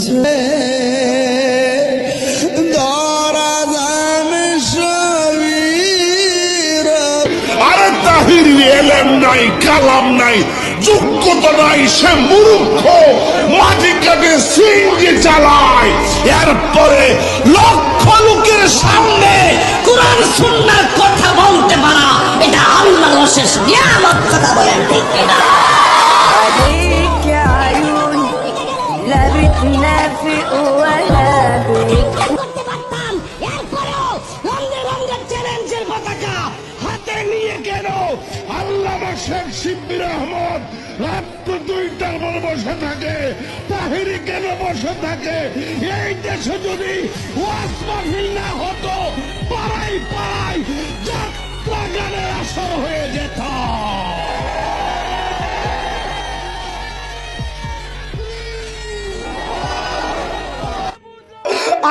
ছেড়ে আরে তাহির এলেম নাই, কালাম নাই, যোগ্যতা নাই, সে মূর্খ, মাটি কাটে সিঙ্গি চালায়। এরপরে লক্ষ লোকের সামনে কুরআন সুন্নাহর কথা বলতে পারা, এটা আল্লাহর অশেষ নিয়ামত। কথা বলেন ঠিক কিনা? عليك يا عيون لا بتنافق ولا بك করতে পারতাম, এরপরেও রঙে রঙে চ্যালেঞ্জের পতাকা হাতে নিয়ে কেন আল্লামা শেখ শিববির আহমদ রাত 2টার পর বসে থাকে? তাহিরি কেন বসে থাকে? এই দেশে যদি ওয়াজ মাহফিল না হতো, পাড়াই পাড়াই যাত্রা গানের আসর হয়ে যেত।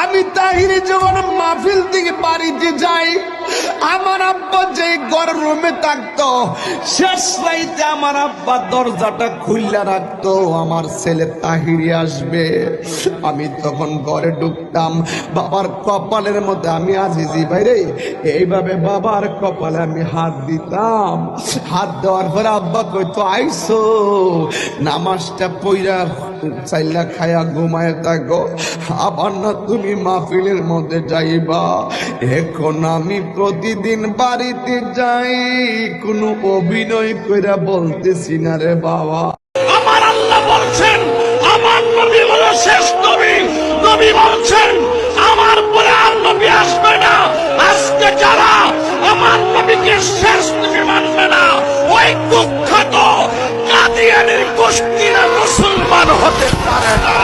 আমি তাহিরি যখন মাহফিল থেকে বাড়িতে যাই, আমার আব্বা যে ঘরের রুমে থাকতো, শেষ রাইতে আমার আব্বা দরজাটা খুললা রাখতো, আমার ছেলে তাহিরি আসবে। আমি তখন ঘরে ঢুকতাম, বাবার কপালের মধ্যে আমি আজিজি ভাইরে এইভাবে বাবার কপালে আমি হাত দিতাম। হাত দেওয়ার পরে আব্বা কইতো, আইসো, নামাজটা পইরা চাইলা খায়া ঘুমায় থাকো, আবার না তুমি মাহফিলের মধ্যে যাইবা। এখন আমি প্রতিদিন বাড়িতে যাই, কোনো অভিনয় কইরা বলতেছি না রে বাবা। আমার আল্লাহ বলছেন আমার নবী হলো শেষ নবী। নবী বলছেন আমার পরে আর নবী আসবে না। আজকে যারা আমার নবীকে শেষ নবী মানবে না, ওই কুখ্যাত কাদিয়ানির গোষ্ঠীরা মুসলমান হতে পারে না।